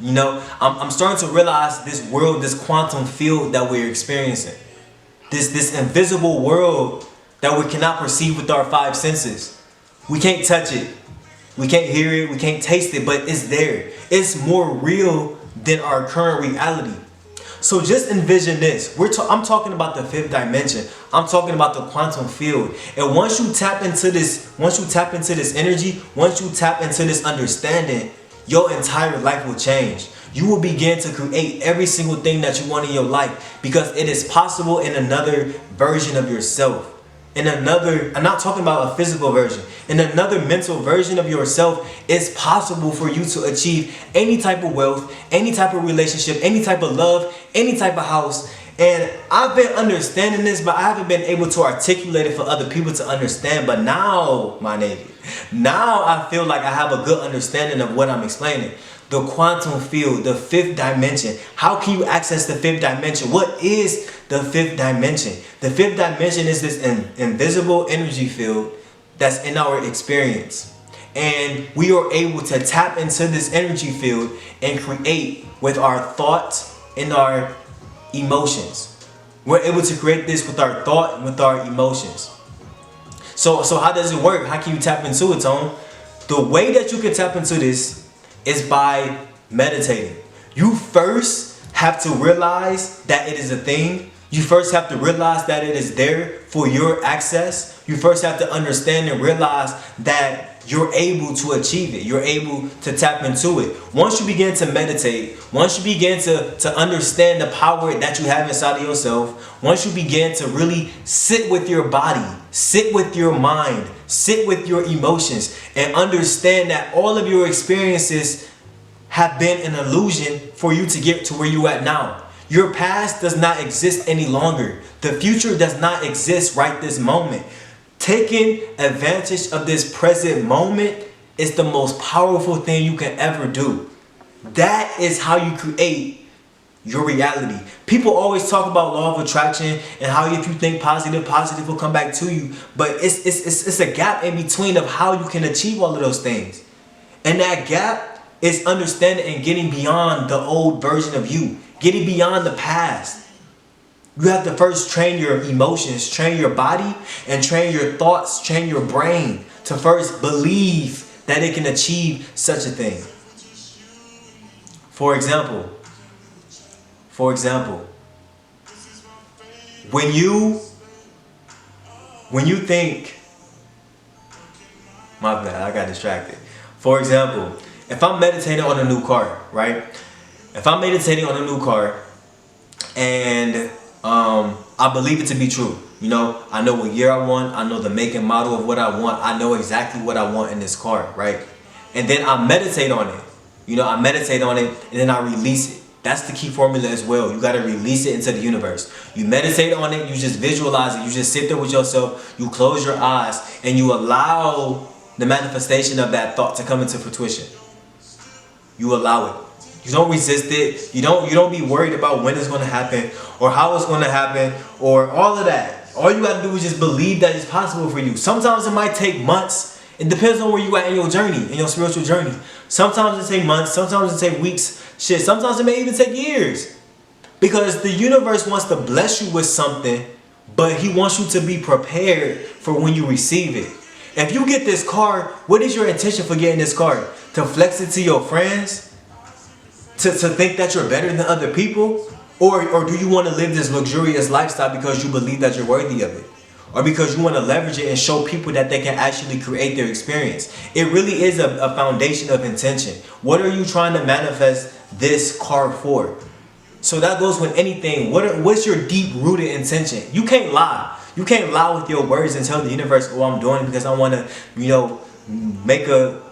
You know, I'm starting to realize this world, this quantum field that we're experiencing. This invisible world that we cannot perceive with our five senses. We can't touch it. We can't hear it. We can't taste it, but it's there. It's more real than our current reality. So just envision this. I'm talking about the fifth dimension. I'm talking about the quantum field. And once you tap into this energy, once you tap into this understanding, your entire life will change. You will begin to create every single thing that you want in your life because it is possible in another version of yourself. I'm not talking about a physical version. In another mental version of yourself, it's possible for you to achieve any type of wealth, any type of relationship, any type of love, any type of house. And I've been understanding this, but I haven't been able to articulate it for other people to understand. But now, my nigga, now I feel like I have a good understanding of what I'm explaining. The quantum field, the fifth dimension. How can you access the fifth dimension? What is the fifth dimension? The fifth dimension is this invisible energy field that's in our experience. And we are able to tap into this energy field and create with our thoughts and our emotions. We're able to create this with our thought and with our emotions. So how does it work? How can you tap into it, Tone? The way that you can tap into this is by meditating. You first have to realize that it is a thing. You first have to realize that it is there for your access. You first have to understand and realize that you're able to achieve it. You're able to tap into it. Once you begin to meditate, once you begin to understand the power that you have inside of yourself, once you begin to really sit with your body, sit with your mind, sit with your emotions, and understand that all of your experiences have been an illusion for you to get to where you're at now. Your past does not exist any longer. The future does not exist right this moment. Taking advantage of this present moment is the most powerful thing you can ever do. That is how you create your reality. People always talk about law of attraction and how if you think positive, positive will come back to you. But it's a gap in between of how you can achieve all of those things. And that gap is understanding and getting beyond the old version of you. Getting beyond the past. You have to first train your emotions, train your body, and train your thoughts, train your brain to first believe that it can achieve such a thing. For example, when you think, my bad, I got distracted. For example, if I'm meditating on a new car, right? If I'm meditating on a new car and I believe it to be true. You know, I know what year I want. I know the make and model of what I want. I know exactly what I want in this car, right? And then I meditate on it. You know, I meditate on it and then I release it. That's the key formula as well. You got to release it into the universe. You meditate on it. You just visualize it. You just sit there with yourself. You close your eyes and you allow the manifestation of that thought to come into fruition. You allow it. You don't resist it. You don't be worried about when it's going to happen or how it's going to happen or all of that. All you got to do is just believe that it's possible for you. Sometimes it might take months. It depends on where you at in your journey, in your spiritual journey. Sometimes it take months. Sometimes it take weeks. Shit, sometimes it may even take years. Because the universe wants to bless you with something, but he wants you to be prepared for when you receive it. If you get this car, what is your intention for getting this car? To flex it to your friends? To think that you're better than other people? Or do you want to live this luxurious lifestyle because you believe that you're worthy of it? Or because you want to leverage it and show people that they can actually create their experience? It really is a foundation of intention. What are you trying to manifest this car for? So that goes with anything. What's your deep-rooted intention? You can't lie. You can't lie with your words and tell the universe, oh, I'm doing it because I want to,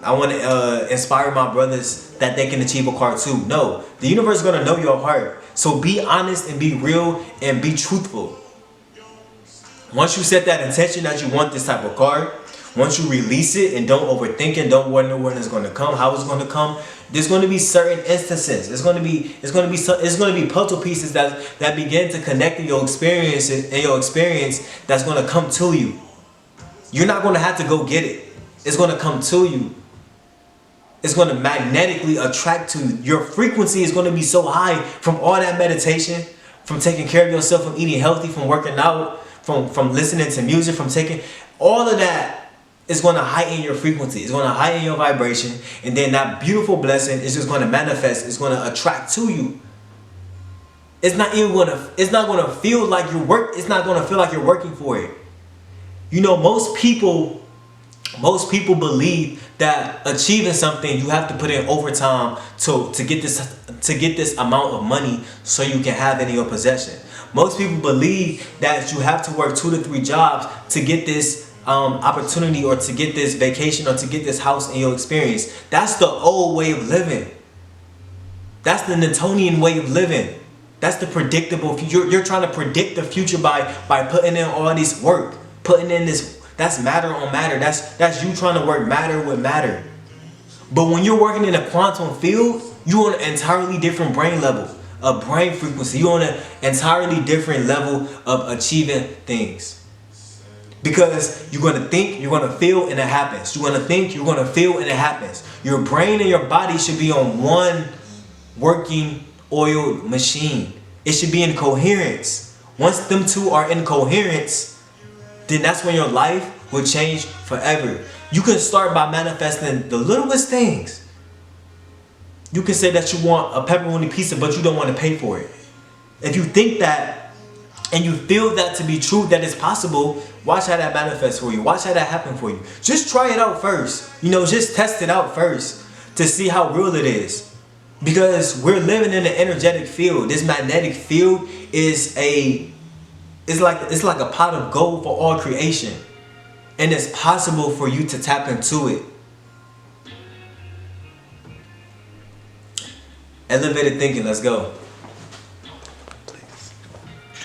I want to inspire my brothers that they can achieve a car too. No, the universe is going to know your heart. So be honest and be real and be truthful. Once you set that intention that you want this type of car, once you release it and don't overthink it, don't wonder when it's going to come, how it's going to come, there's going to be certain instances. It's going to be puzzle pieces that begin to connect in your experience that's going to come to you. You're not going to have to go get it. It's going to come to you. It's going to magnetically attract to you. Your frequency is going to be so high from all that meditation, from taking care of yourself, from eating healthy, from working out, from listening to music, from taking all of that is going to heighten your frequency. It's going to heighten your vibration, and then that beautiful blessing is just going to manifest. It's going to attract to you. It's not going to feel like it's not going to feel like you're working for it. You know, most people believe that achieving something, you have to put in overtime to get this amount of money so you can have it in your possession. Most people believe that you have to work 2 to 3 jobs to get this opportunity, or to get this vacation, or to get this house in your experience. That's the old way of living. That's the Newtonian way of living. That's the predictable future. You're trying to predict the future by putting in all this work, putting in this. That's matter on matter. That's you trying to work matter with matter. But when you're working in a quantum field, you're on an entirely different brain level, a brain frequency. You're on an entirely different level of achieving things. Because you're going to think, you're going to feel, and it happens. You're going to think, you're going to feel, and it happens. Your brain and your body should be on one working oiled machine. It should be in coherence. Once them two are in coherence, then that's when your life will change forever. You can start by manifesting the littlest things. You can say that you want a pepperoni pizza, but you don't want to pay for it. If you think that and you feel that to be true, that it's possible, watch how that manifests for you. Watch how that happen for you. Just try it out first. You know, just test it out first to see how real it is. Because we're living in an energetic field. This magnetic field is it's like a pot of gold for all creation. And it's possible for you to tap into it. Elevated thinking, let's go.